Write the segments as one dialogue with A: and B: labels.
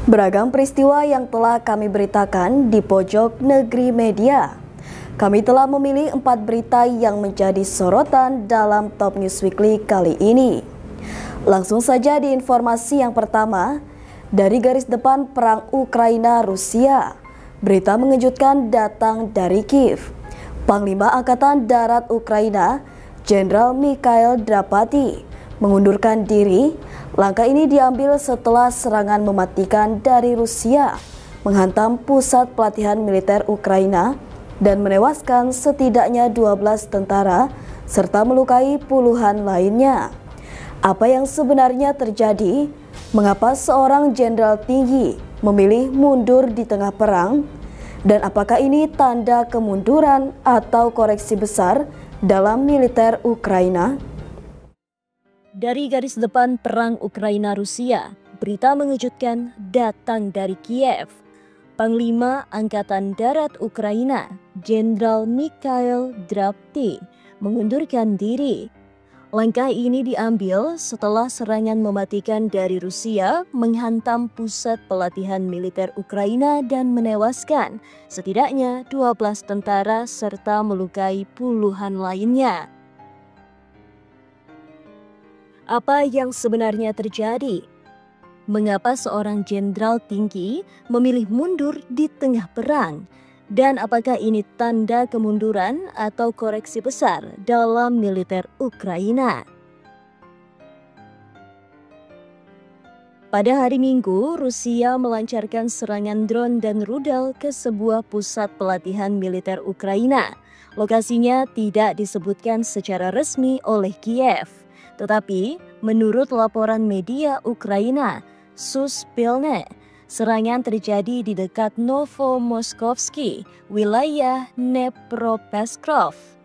A: Beragam peristiwa yang telah kami beritakan di pojok negeri media. Kami telah memilih 4 berita yang menjadi sorotan dalam Top News Weekly kali ini. Langsung saja di informasi yang pertama, dari garis depan perang Ukraina-Rusia. Berita mengejutkan datang dari Kiev. Panglima Angkatan Darat Ukraina, Jenderal Mikhail Drapati, mengundurkan diri. Langkah ini diambil setelah serangan mematikan dari Rusia menghantam pusat pelatihan militer Ukraina dan menewaskan setidaknya 12 tentara serta melukai puluhan lainnya. Apa yang sebenarnya terjadi? Mengapa seorang jenderal tinggi memilih mundur di tengah perang? Dan apakah ini tanda kemunduran atau koreksi besar dalam militer Ukraina?
B: Dari garis depan perang Ukraina-Rusia, berita mengejutkan datang dari Kiev. Panglima Angkatan Darat Ukraina, Jenderal Mikhail Drapati, mengundurkan diri. Langkah ini diambil setelah serangan mematikan dari Rusia menghantam pusat pelatihan militer Ukraina dan menewaskan setidaknya 12 tentara serta melukai puluhan lainnya. Apa yang sebenarnya terjadi? Mengapa seorang jenderal tinggi memilih mundur di tengah perang? Dan apakah ini tanda kemunduran atau koreksi besar dalam militer Ukraina? Pada hari Minggu, Rusia melancarkan serangan drone dan rudal ke sebuah pusat pelatihan militer Ukraina. Lokasinya tidak disebutkan secara resmi oleh Kiev. Tetapi, menurut laporan media Ukraina, Suspilne, serangan terjadi di dekat Novomoskovsky, wilayah Dnepropetrovsk.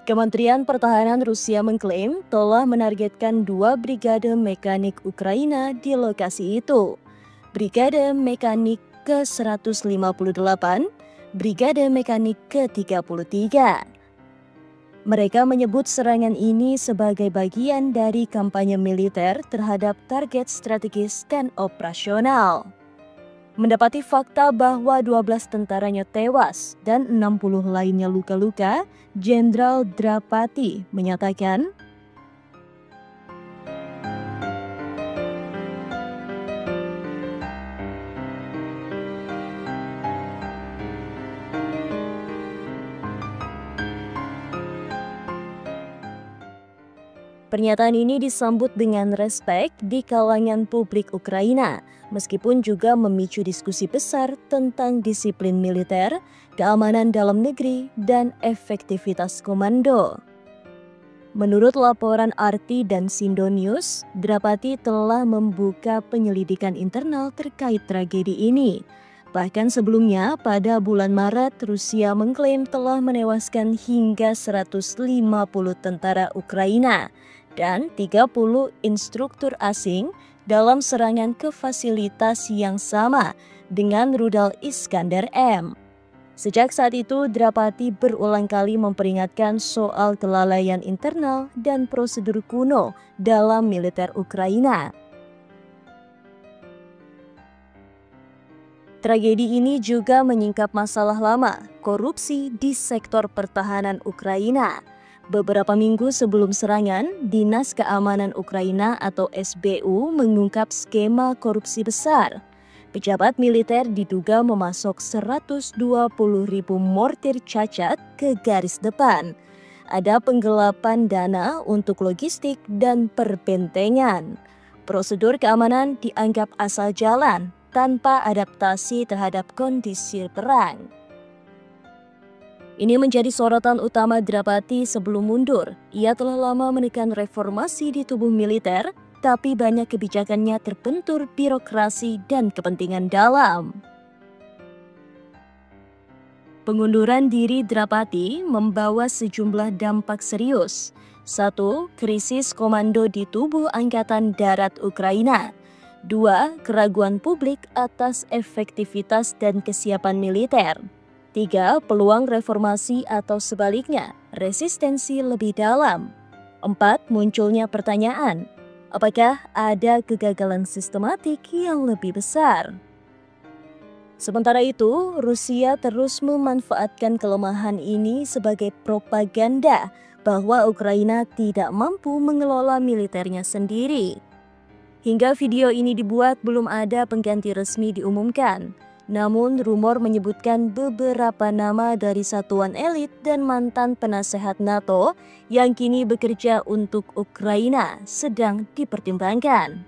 B: Kementerian Pertahanan Rusia mengklaim telah menargetkan 2 brigade mekanik Ukraina di lokasi itu. Brigade mekanik ke-158, brigade mekanik ke-33. Mereka menyebut serangan ini sebagai bagian dari kampanye militer terhadap target strategis dan operasional. Mendapati fakta bahwa 12 tentaranya tewas dan 60 lainnya luka-luka, Jenderal Drapati menyatakan, pernyataan ini disambut dengan respek di kalangan publik Ukraina, meskipun juga memicu diskusi besar tentang disiplin militer, keamanan dalam negeri, dan efektivitas komando. Menurut laporan RT dan Sindo News, Drapati telah membuka penyelidikan internal terkait tragedi ini. Bahkan sebelumnya, pada bulan Maret, Rusia mengklaim telah menewaskan hingga 150 tentara Ukraina dan 30 instruktur asing dalam serangan ke fasilitas yang sama dengan rudal Iskander M. Sejak saat itu, Drapati berulang kali memperingatkan soal kelalaian internal dan prosedur kuno dalam militer Ukraina. Tragedi ini juga menyingkap masalah lama, korupsi di sektor pertahanan Ukraina. Beberapa minggu sebelum serangan, Dinas Keamanan Ukraina atau SBU mengungkap skema korupsi besar. Pejabat militer diduga memasok 120.000 mortir cacat ke garis depan. Ada penggelapan dana untuk logistik dan perbentengan. Prosedur keamanan dianggap asal jalan tanpa adaptasi terhadap kondisi perang. Ini menjadi sorotan utama Drapati sebelum mundur. Ia telah lama menekan reformasi di tubuh militer, tapi banyak kebijakannya terbentur birokrasi dan kepentingan dalam. Pengunduran diri Drapati membawa sejumlah dampak serius. 1. Krisis komando di tubuh Angkatan Darat Ukraina. 2. Keraguan publik atas efektivitas dan kesiapan militer. 3. Peluang reformasi atau sebaliknya, resistensi lebih dalam. 4. Munculnya pertanyaan, apakah ada kegagalan sistematik yang lebih besar? Sementara itu, Rusia terus memanfaatkan kelemahan ini sebagai propaganda bahwa Ukraina tidak mampu mengelola militernya sendiri. Hingga video ini dibuat, belum ada pengganti resmi diumumkan. Namun, rumor menyebutkan beberapa nama dari satuan elit dan mantan penasehat NATO yang kini bekerja untuk Ukraina sedang dipertimbangkan.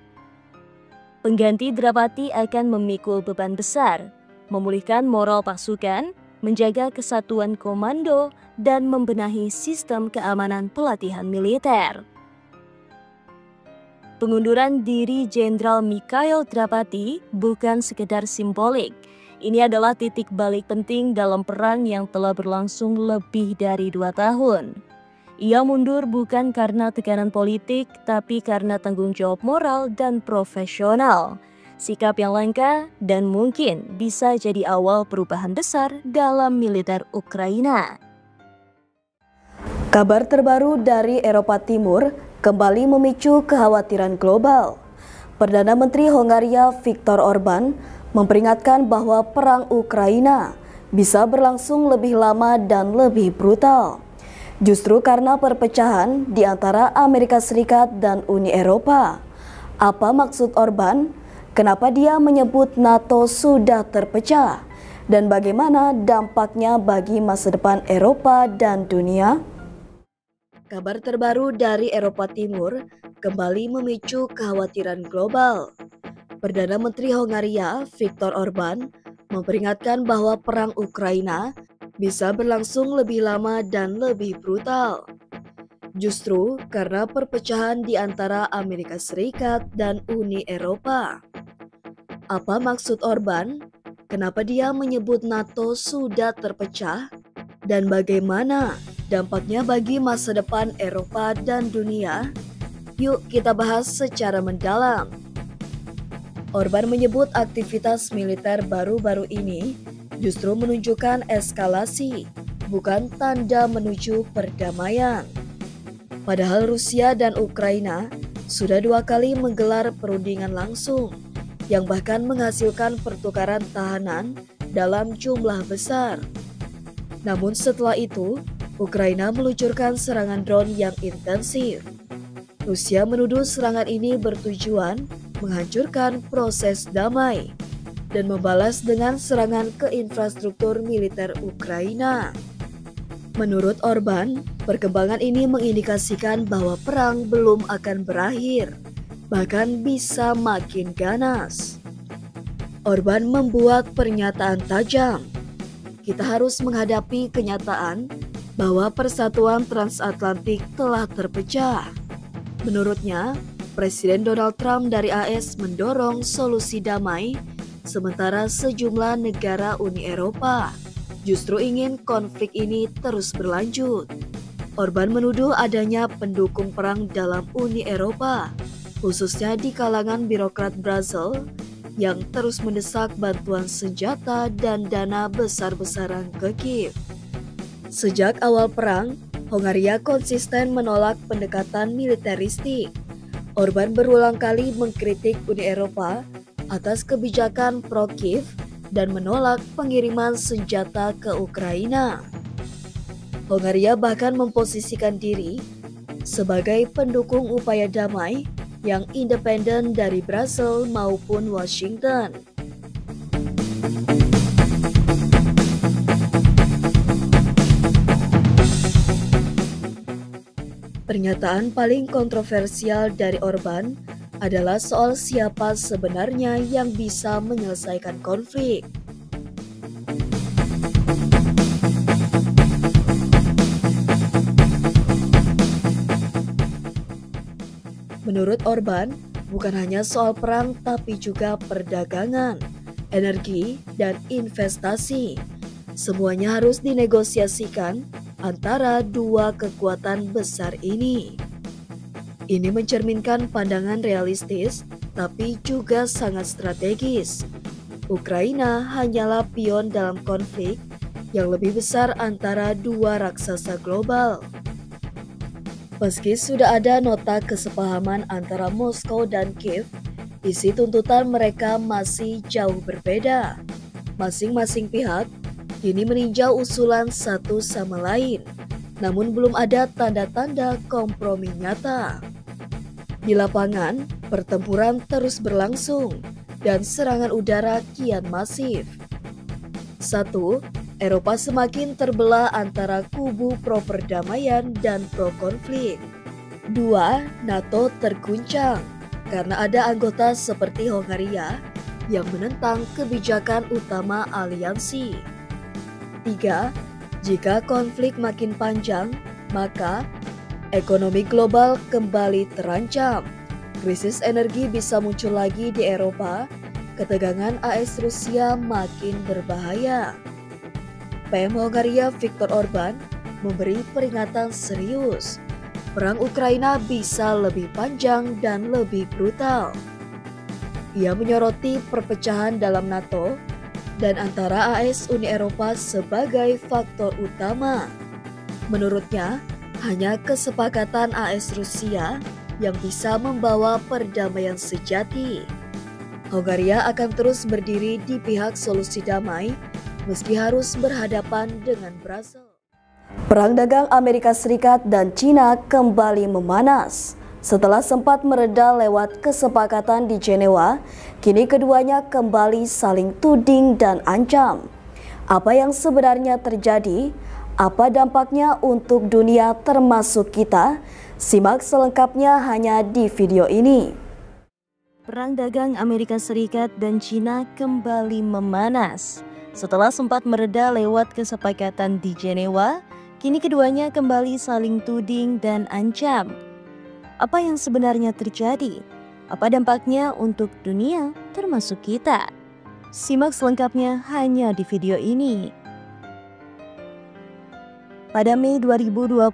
B: Pengganti didapati akan memikul beban besar, memulihkan moral pasukan, menjaga kesatuan komando, dan membenahi sistem keamanan pelatihan militer. Pengunduran diri Jenderal Mikhail Drapati bukan sekedar simbolik. Ini adalah titik balik penting dalam perang yang telah berlangsung lebih dari 2 tahun. Ia mundur bukan karena tekanan politik, tapi karena tanggung jawab moral dan profesional. Sikap yang langka dan mungkin bisa jadi awal perubahan besar dalam militer Ukraina.
A: Kabar terbaru dari Eropa Timur kembali memicu kekhawatiran global. Perdana Menteri Hongaria Viktor Orbán memperingatkan bahwa perang Ukraina bisa berlangsung lebih lama dan lebih brutal. Justru karena perpecahan di antara Amerika Serikat dan Uni Eropa. Apa maksud Orbán? Kenapa dia menyebut NATO sudah terpecah? Dan bagaimana dampaknya bagi masa depan Eropa dan dunia? Kabar terbaru dari Eropa Timur kembali memicu kekhawatiran global. Perdana Menteri Hongaria Viktor Orbán memperingatkan bahwa perang Ukraina bisa berlangsung lebih lama dan lebih brutal. Justru karena perpecahan di antara Amerika Serikat dan Uni Eropa. Apa maksud Orbán? Kenapa dia menyebut NATO sudah terpecah? Dan bagaimana dampaknya bagi masa depan Eropa dan dunia? Yuk kita bahas secara mendalam. Orbán menyebut aktivitas militer baru-baru ini justru menunjukkan eskalasi, bukan tanda menuju perdamaian. Padahal Rusia dan Ukraina sudah 2 kali menggelar perundingan langsung, yang bahkan menghasilkan pertukaran tahanan dalam jumlah besar. Namun setelah itu, Ukraina meluncurkan serangan drone yang intensif. Rusia menuduh serangan ini bertujuan menghancurkan proses damai dan membalas dengan serangan ke infrastruktur militer Ukraina. Menurut Orbán, perkembangan ini mengindikasikan bahwa perang belum akan berakhir, bahkan bisa makin ganas. Orbán membuat pernyataan tajam. Kita harus menghadapi kenyataan bahwa persatuan transatlantik telah terpecah. Menurutnya, Presiden Donald Trump dari AS mendorong solusi damai, sementara sejumlah negara Uni Eropa justru ingin konflik ini terus berlanjut. Orbán menuduh adanya pendukung perang dalam Uni Eropa, khususnya di kalangan birokrat Brasil yang terus mendesak bantuan senjata dan dana besar-besaran ke Kiev. Sejak awal perang, Hongaria konsisten menolak pendekatan militeristik. Orbán berulang kali mengkritik Uni Eropa atas kebijakan pro-Kiev dan menolak pengiriman senjata ke Ukraina. Hongaria bahkan memposisikan diri sebagai pendukung upaya damai yang independen dari Brasil maupun Washington. Pernyataan paling kontroversial dari Orbán adalah soal siapa sebenarnya yang bisa menyelesaikan konflik. Menurut Orbán, bukan hanya soal perang tapi juga perdagangan, energi, dan investasi. Semuanya harus dinegosiasikan antara dua kekuatan besar ini. Ini mencerminkan pandangan realistis tapi juga sangat strategis. Ukraina hanyalah pion dalam konflik yang lebih besar antara dua raksasa global. Meski sudah ada nota kesepahaman antara Moskow dan Kiev, isi tuntutan mereka masih jauh berbeda. Masing-masing pihak kini meninjau usulan satu sama lain, namun belum ada tanda-tanda kompromi nyata. Di lapangan, pertempuran terus berlangsung dan serangan udara kian masif. 1. Eropa semakin terbelah antara kubu pro-perdamaian dan pro-konflik. 2. NATO terguncang karena ada anggota seperti Hongaria yang menentang kebijakan utama aliansi. 3. Jika konflik makin panjang, maka ekonomi global kembali terancam. Krisis energi bisa muncul lagi di Eropa. Ketegangan AS Rusia makin berbahaya. PM Hongaria Viktor Orban memberi peringatan serius. Perang Ukraina bisa lebih panjang dan lebih brutal. Ia menyoroti perpecahan dalam NATO dan antara AS Uni Eropa sebagai faktor utama. Menurutnya, hanya kesepakatan AS Rusia yang bisa membawa perdamaian sejati. Hongaria akan terus berdiri di pihak solusi damai meski harus berhadapan dengan Brasil. Perang dagang Amerika Serikat dan China kembali memanas. Setelah sempat mereda lewat kesepakatan di Jenewa, kini keduanya kembali saling tuding dan ancam. Apa yang sebenarnya terjadi? Apa dampaknya untuk dunia termasuk kita? Simak selengkapnya hanya di video ini.
B: Perang dagang Amerika Serikat dan China kembali memanas. Setelah sempat mereda lewat kesepakatan di Jenewa, kini keduanya kembali saling tuding dan ancam. Apa yang sebenarnya terjadi? Apa dampaknya untuk dunia termasuk kita? Simak selengkapnya hanya di video ini. Pada Mei 2025,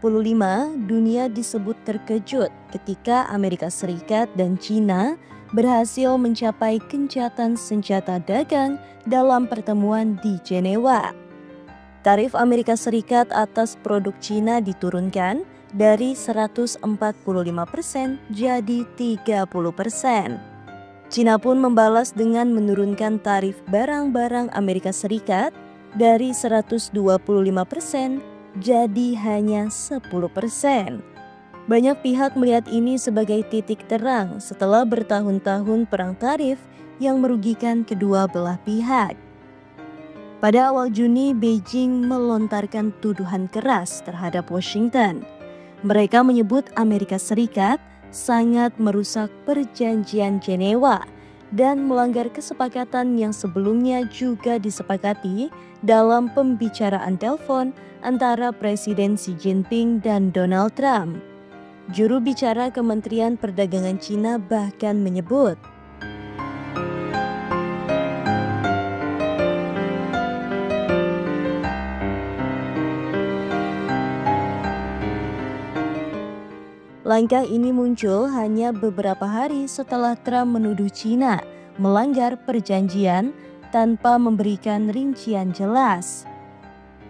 B: dunia disebut terkejut ketika Amerika Serikat dan China berhasil mencapai gencatan senjata dagang dalam pertemuan di Jenewa. Tarif Amerika Serikat atas produk China diturunkan dari 145% jadi 30%. China pun membalas dengan menurunkan tarif barang-barang Amerika Serikat dari 125% jadi hanya 10%. Banyak pihak melihat ini sebagai titik terang setelah bertahun-tahun perang tarif yang merugikan kedua belah pihak. Pada awal Juni, Beijing melontarkan tuduhan keras terhadap Washington. Mereka menyebut Amerika Serikat sangat merusak perjanjian Jenewa dan melanggar kesepakatan yang sebelumnya juga disepakati dalam pembicaraan telepon antara Presiden Xi Jinping dan Donald Trump. Juru bicara Kementerian Perdagangan China bahkan menyebut, langkah ini muncul hanya beberapa hari setelah Trump menuduh China melanggar perjanjian tanpa memberikan rincian jelas.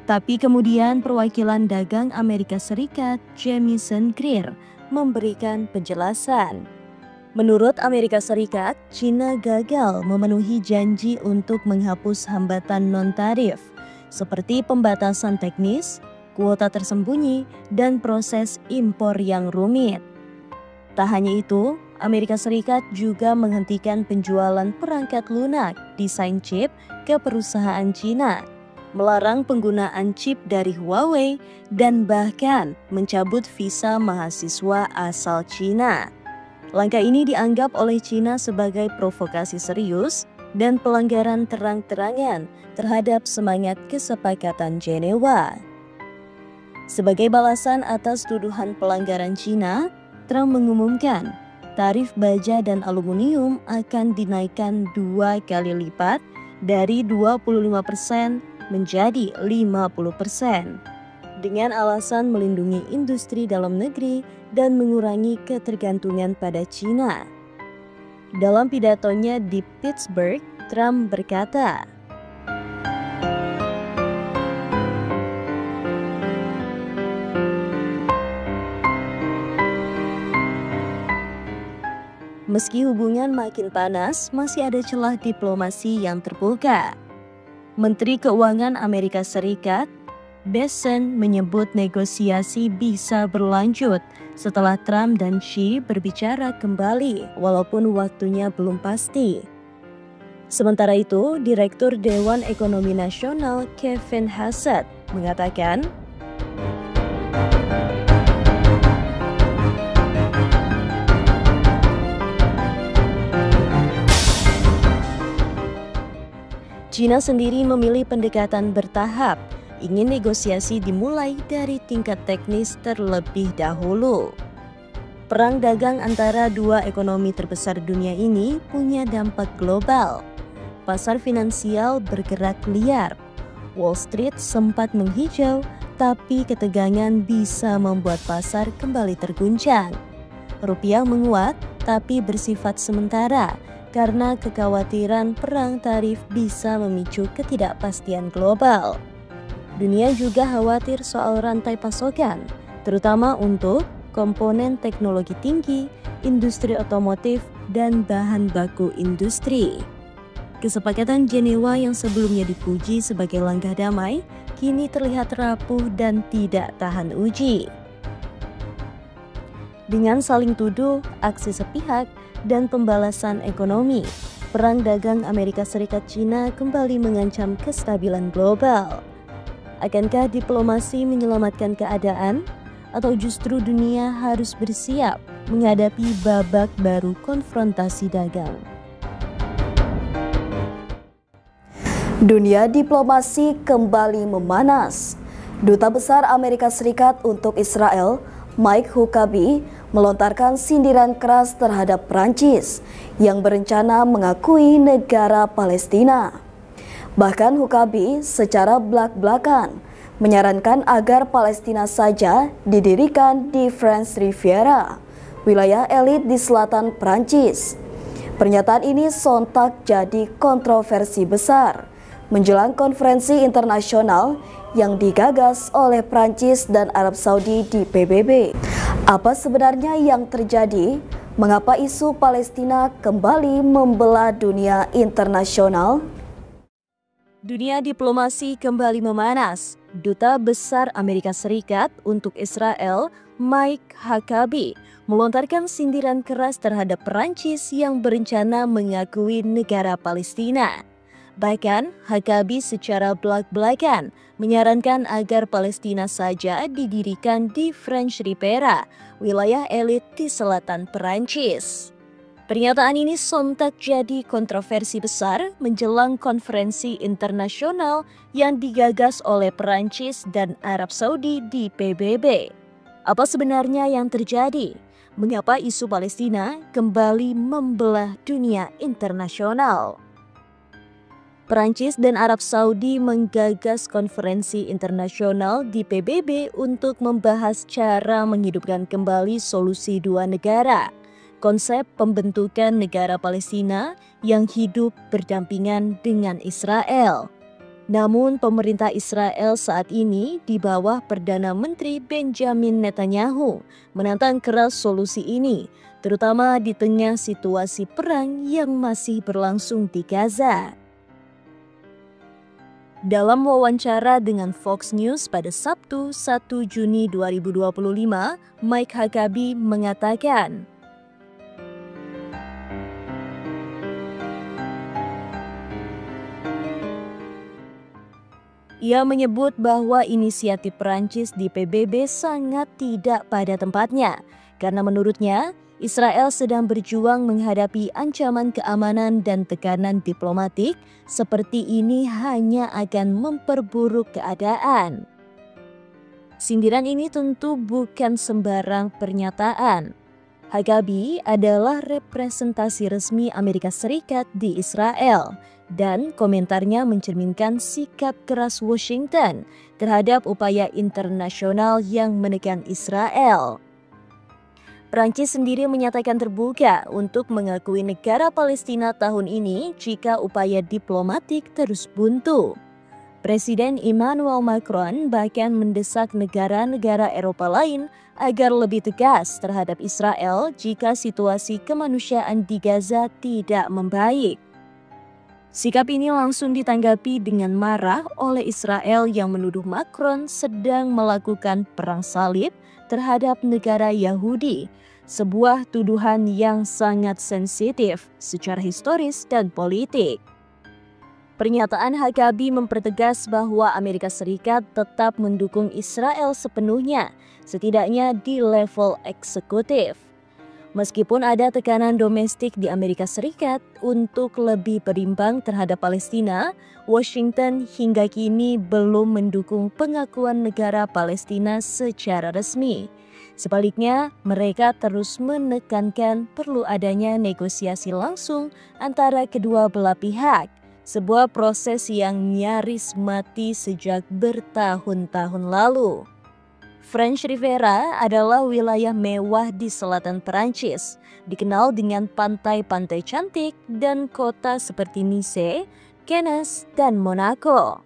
B: Tapi kemudian perwakilan dagang Amerika Serikat, Jamieson Greer, memberikan penjelasan. Menurut Amerika Serikat, China gagal memenuhi janji untuk menghapus hambatan non-tarif, seperti pembatasan teknis, kuota tersembunyi, dan proses impor yang rumit. Tak hanya itu, Amerika Serikat juga menghentikan penjualan perangkat lunak desain chip ke perusahaan China, melarang penggunaan chip dari Huawei, dan bahkan mencabut visa mahasiswa asal China. Langkah ini dianggap oleh China sebagai provokasi serius dan pelanggaran terang-terangan terhadap semangat kesepakatan Jenewa. Sebagai balasan atas tuduhan pelanggaran China, Trump mengumumkan tarif baja dan aluminium akan dinaikkan 2 kali lipat dari 25% menjadi 50%, dengan alasan melindungi industri dalam negeri dan mengurangi ketergantungan pada China. Dalam pidatonya di Pittsburgh, Trump berkata, meski hubungan makin panas, masih ada celah diplomasi yang terbuka. Menteri Keuangan Amerika Serikat, Bessent, menyebut negosiasi bisa berlanjut setelah Trump dan Xi berbicara kembali walaupun waktunya belum pasti. Sementara itu, Direktur Dewan Ekonomi Nasional Kevin Hassett mengatakan, China sendiri memilih pendekatan bertahap, ingin negosiasi dimulai dari tingkat teknis terlebih dahulu. Perang dagang antara dua ekonomi terbesar dunia ini punya dampak global. Pasar finansial bergerak liar. Wall Street sempat menghijau, tapi ketegangan bisa membuat pasar kembali terguncang. Rupiah menguat, tapi bersifat sementara, karena kekhawatiran perang tarif bisa memicu ketidakpastian global. Dunia juga khawatir soal rantai pasokan, terutama untuk komponen teknologi tinggi, industri otomotif, dan bahan baku industri. Kesepakatan Jenewa yang sebelumnya dipuji sebagai langkah damai, kini terlihat rapuh dan tidak tahan uji. Dengan saling tuduh, aksi sepihak, dan pembalasan ekonomi, perang dagang Amerika Serikat-China kembali mengancam kestabilan global. Akankah diplomasi menyelamatkan keadaan, atau justru dunia harus bersiap menghadapi babak baru konfrontasi dagang?
A: Dunia diplomasi kembali memanas. Duta Besar Amerika Serikat untuk Israel, Mike Huckabee, melontarkan sindiran keras terhadap Prancis yang berencana mengakui negara Palestina. Bahkan Huckabee secara belak-belakan menyarankan agar Palestina saja didirikan di French Riviera, wilayah elit di selatan Prancis. Pernyataan ini sontak jadi kontroversi besar menjelang konferensi internasional yang digagas oleh Prancis dan Arab Saudi di PBB. Apa sebenarnya yang terjadi? Mengapa isu Palestina kembali membelah dunia internasional?
B: Dunia diplomasi kembali memanas. Duta Besar Amerika Serikat untuk Israel, Mike Huckabee, melontarkan sindiran keras terhadap Perancis yang berencana mengakui negara Palestina. Bahkan, Huckabee secara belak-belakan menyarankan agar Palestina saja didirikan di French Riviera, wilayah elit di selatan Perancis. Pernyataan ini sontak jadi kontroversi besar menjelang konferensi internasional yang digagas oleh Perancis dan Arab Saudi di PBB. Apa sebenarnya yang terjadi? Mengapa isu Palestina kembali membelah dunia internasional? Perancis dan Arab Saudi menggagas konferensi internasional di PBB untuk membahas cara menghidupkan kembali solusi dua negara, konsep pembentukan negara Palestina yang hidup berdampingan dengan Israel. Namun pemerintah Israel saat ini di bawah Perdana Menteri Benjamin Netanyahu menantang keras solusi ini, terutama di tengah situasi perang yang masih berlangsung di Gaza. Dalam wawancara dengan Fox News pada Sabtu 1 Juni 2025, Mike Huckabee mengatakan, ia menyebut bahwa inisiatif Perancis di PBB sangat tidak pada tempatnya, karena menurutnya Israel sedang berjuang menghadapi ancaman keamanan dan tekanan diplomatik seperti ini hanya akan memperburuk keadaan. Sindiran ini tentu bukan sembarang pernyataan. Huckabee adalah representasi resmi Amerika Serikat di Israel dan komentarnya mencerminkan sikap keras Washington terhadap upaya internasional yang menekan Israel. Prancis sendiri menyatakan terbuka untuk mengakui negara Palestina tahun ini jika upaya diplomatik terus buntu. Presiden Emmanuel Macron bahkan mendesak negara-negara Eropa lain agar lebih tegas terhadap Israel jika situasi kemanusiaan di Gaza tidak membaik. Sikap ini langsung ditanggapi dengan marah oleh Israel yang menuduh Macron sedang melakukan perang salib terhadap negara Yahudi, sebuah tuduhan yang sangat sensitif secara historis dan politik. Pernyataan Huckabee mempertegas bahwa Amerika Serikat tetap mendukung Israel sepenuhnya, setidaknya di level eksekutif. Meskipun ada tekanan domestik di Amerika Serikat untuk lebih berimbang terhadap Palestina, Washington hingga kini belum mendukung pengakuan negara Palestina secara resmi. Sebaliknya, mereka terus menekankan perlu adanya negosiasi langsung antara kedua belah pihak, sebuah proses yang nyaris mati sejak bertahun-tahun lalu. French Riviera adalah wilayah mewah di selatan Perancis, dikenal dengan pantai-pantai cantik dan kota seperti Nice, Cannes, dan Monaco.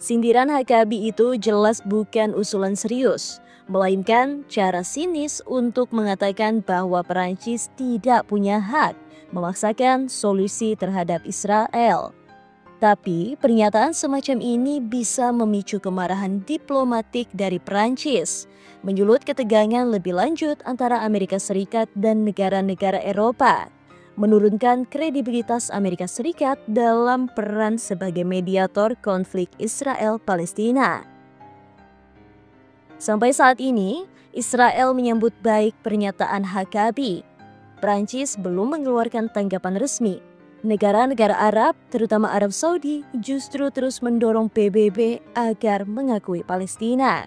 B: Sindiran Huckabee itu jelas bukan usulan serius, melainkan cara sinis untuk mengatakan bahwa Perancis tidak punya hak memaksakan solusi terhadap Israel. Tapi pernyataan semacam ini bisa memicu kemarahan diplomatik dari Perancis, menyulut ketegangan lebih lanjut antara Amerika Serikat dan negara-negara Eropa, menurunkan kredibilitas Amerika Serikat dalam peran sebagai mediator konflik Israel-Palestina. Sampai saat ini, Israel menyambut baik pernyataan Huckabee. Perancis belum mengeluarkan tanggapan resmi. Negara-negara Arab, terutama Arab Saudi, justru terus mendorong PBB agar mengakui Palestina.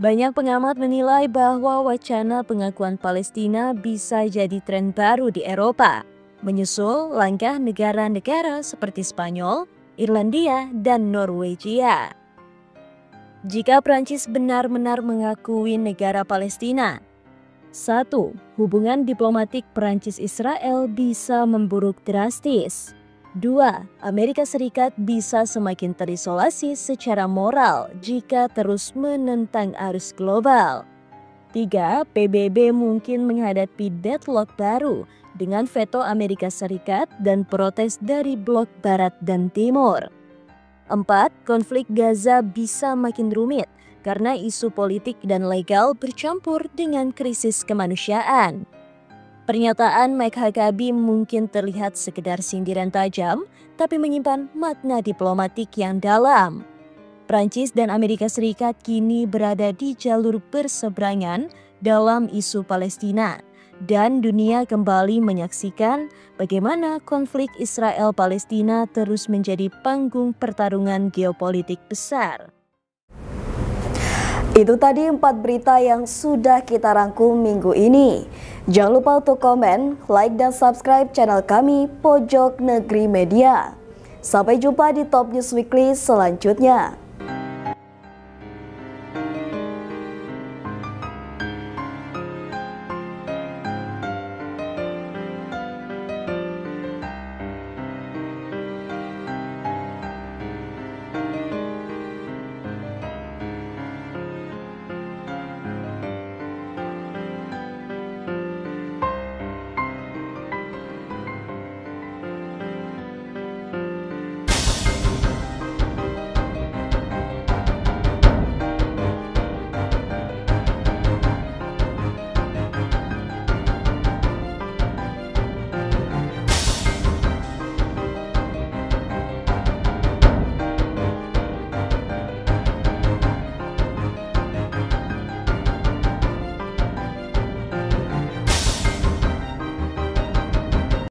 B: Banyak pengamat menilai bahwa wacana pengakuan Palestina bisa jadi tren baru di Eropa, menyusul langkah negara-negara seperti Spanyol, Irlandia, dan Norwegia. Jika Prancis benar-benar mengakui negara Palestina, 1. Hubungan diplomatik Prancis-Israel bisa memburuk drastis. 2. Amerika Serikat bisa semakin terisolasi secara moral jika terus menentang arus global. 3. PBB mungkin menghadapi deadlock baru dengan veto Amerika Serikat dan protes dari blok Barat dan Timur. 4. Konflik Gaza bisa makin rumit karena isu politik dan legal bercampur dengan krisis kemanusiaan. Pernyataan Mike Huckabee mungkin terlihat sekedar sindiran tajam, tapi menyimpan makna diplomatik yang dalam. Prancis dan Amerika Serikat kini berada di jalur berseberangan dalam isu Palestina, dan dunia kembali menyaksikan bagaimana konflik Israel-Palestina terus menjadi panggung pertarungan geopolitik besar.
A: Itu tadi 4 berita yang sudah kita rangkum minggu ini. Jangan lupa untuk komen, like, dan subscribe channel kami Pojok Negeri Media. Sampai jumpa di Top News Weekly selanjutnya.